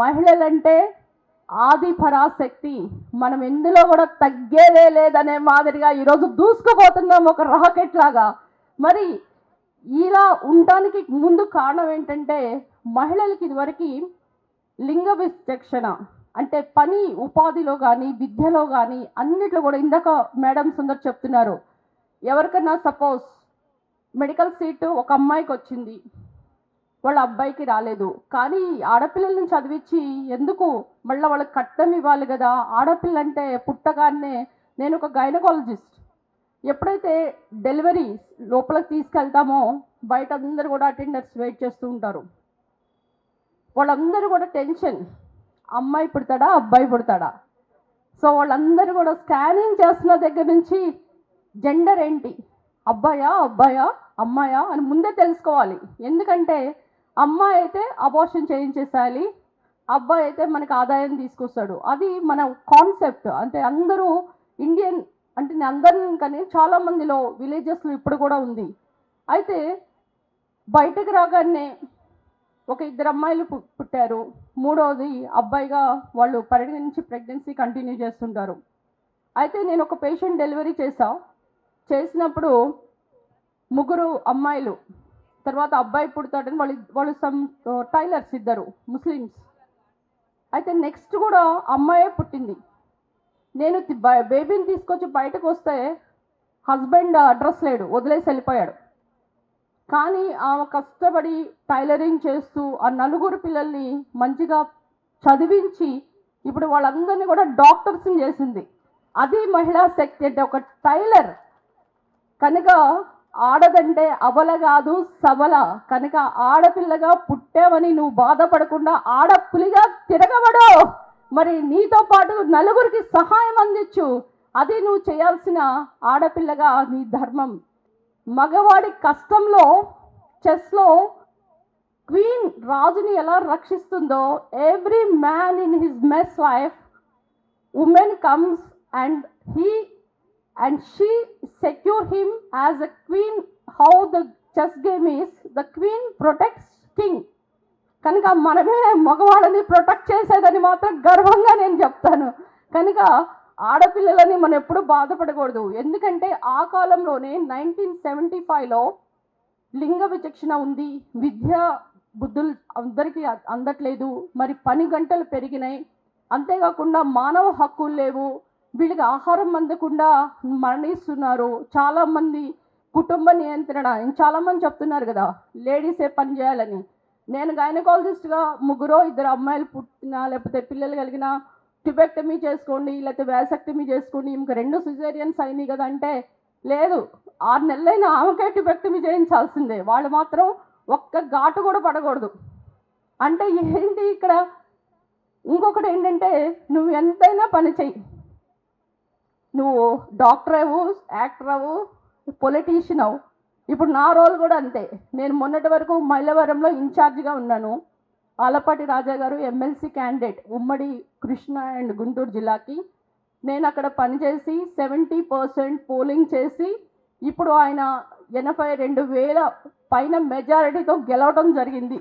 మహిళలంటే ఆది పరాశక్తి, మనం ఎందులో కూడా తగ్గేదే లేదనే మాదిరిగా ఈరోజు దూసుకుపోతున్నాం ఒక రాకెట్ లాగా. మరి ఇలా ఉండటానికి ముందు కారణం ఏంటంటే, మహిళలకి ఇదివరకు లింగ విచక్షణ అంటే పని ఉపాధిలో కానీ విద్యలో కానీ అన్నిట్లో కూడా, ఇందాక మేడం సుందర్ చెప్తున్నారు, ఎవరికైనా సపోజ్ మెడికల్ సీటు ఒక అమ్మాయికి వచ్చింది, వాళ్ళ అబ్బాయికి రాలేదు, కానీ ఆడపిల్లల్ని చదివించి ఎందుకు మళ్ళీ వాళ్ళకి కట్నం ఇవ్వాలి కదా. ఆడపిల్ల అంటే పుట్టగానే, నేను ఒక గైనకాలజిస్ట్, ఎప్పుడైతే డెలివరీ లోపలికి తీసుకెళ్తామో బయట అందరూ కూడా అటెండర్స్ వెయిట్ చేస్తూ ఉంటారు. వాళ్ళందరూ కూడా టెన్షన్, అమ్మాయి పుడతాడా అబ్బాయి పుడతాడా. సో వాళ్ళందరూ కూడా స్కానింగ్ చేస్తున్న దగ్గర నుంచి జెండర్ ఏంటి, అబ్బాయా అబ్బాయా అమ్మాయా అని ముందే తెలుసుకోవాలి. ఎందుకంటే అమ్మాయి అయితే అబార్షన్ చేయించేసేయాలి, అబ్బాయి అయితే మనకు ఆదాయం తీసుకొస్తాడు. అది మన కాన్సెప్ట్. అంటే అందరూ ఇండియన్ అంటే నేను అందరిని కానీ చాలామందిలో విలేజెస్లో ఇప్పుడు కూడా ఉంది. అయితే బయటకు రాగానే ఒక ఇద్దరు అమ్మాయిలు పుట్టారు, మూడోది అబ్బాయిగా వాళ్ళు పరిగణించి ప్రెగ్నెన్సీ కంటిన్యూ చేస్తుంటారు. అయితే నేను ఒక పేషెంట్ డెలివరీ చేసినప్పుడు ముగ్గురు అమ్మాయిలు, తర్వాత అబ్బాయి పుడతాడని వాళ్ళు సమ్ టైలర్స్, ఇద్దరు ముస్లిమ్స్. అయితే నెక్స్ట్ కూడా అమ్మాయే పుట్టింది. నేను బేబీని తీసుకొచ్చి బయటకు వస్తే హస్బెండ్ అడ్రస్ లేడు, వదిలేసి వెళ్ళిపోయాడు. కానీ ఆమె కష్టపడి టైలరింగ్ చేస్తూ ఆ నలుగురు పిల్లల్ని మంచిగా చదివించి ఇప్పుడు వాళ్ళందరినీ కూడా డాక్టర్స్ని చేసింది. అది మహిళా శక్తి అంటే. ఒక టైలర్ కనుక ఆడదంటే అబల కాదు సబల, కనుక ఆడపిల్లగా పుట్టావని నువ్వు బాధపడకుండా ఆడపులిగా తిరగబడు, మరి నీతో పాటు నలుగురికి సహాయం అందించు, అది నువ్వు చేయాల్సిన ఆడపిల్లగా నీ ధర్మం. మగవాడి కష్టంలో చెస్లో క్వీన్ రాజుని ఎలా రక్షిస్తుందో, every man in his mess life women comes and he and she secure him as a queen. How the chess game is, the queen protects king. కనుక మనమే మగవాళ్ళని ప్రొటెక్ట్ చేసేదని మాత్రం గర్వంగా నేను చెప్తాను. కనుక ఆడపిల్లలని మనం ఎప్పుడు బాధపడకూడదు. ఎందుకంటే ఆ కాలంలోనే 1975లో లింగ విచక్షణ ఉంది, విద్యా బుద్ధులు అందరికీ అందట్లేదు, మరి పని గంటలు పెరిగినాయి, అంతేకాకుండా మానవ హక్కులు లేవు, వీళ్ళకి ఆహారం అందకుండా మరణిస్తున్నారు చాలామంది. కుటుంబ నియంత్రణ, చాలామంది చెప్తున్నారు కదా లేడీసే పని చేయాలని. నేను గైనకాలజిస్ట్గా ముగ్గురో ఇద్దరు అమ్మాయిలు పుట్టినా లేకపోతే పిల్లలు కలిగినా ట్యూబెక్టమీ చేసుకోండి లేకపోతే వ్యాసెక్టమీ చేసుకోండి, ఇంక 2 సిజేరియన్స్ అయినాయి కదా అంటే, లేదు 6 నెలలైనా ఆమెకే ట్యూబెక్టమీ చేయించాల్సిందే, వాళ్ళు మాత్రం ఒక్క ఘాటు కూడా పడకూడదు. అంటే ఏంటి ఇక్కడ ఇంకొకటి ఏంటంటే, నువ్వు ఎంతైనా పని చెయ్యి, నువ్వు డాక్టర్ అవ్వు, యాక్టర్ అవ్వు, పొలిటీషియన్ అవ్వు. ఇప్పుడు నా రోల్ కూడా అంతే. నేను మొన్నటి వరకు మైలవరంలో ఇన్ఛార్జిగా ఉన్నాను. ఆలపాటి రాజా గారు ఎమ్మెల్సీ క్యాండిడేట్ ఉమ్మడి కృష్ణా అండ్ గుంటూరు జిల్లాకి. నేను అక్కడ పనిచేసి 70% పోలింగ్ చేసి ఇప్పుడు ఆయన 82,000 పైన మెజారిటీతో గెలవడం జరిగింది.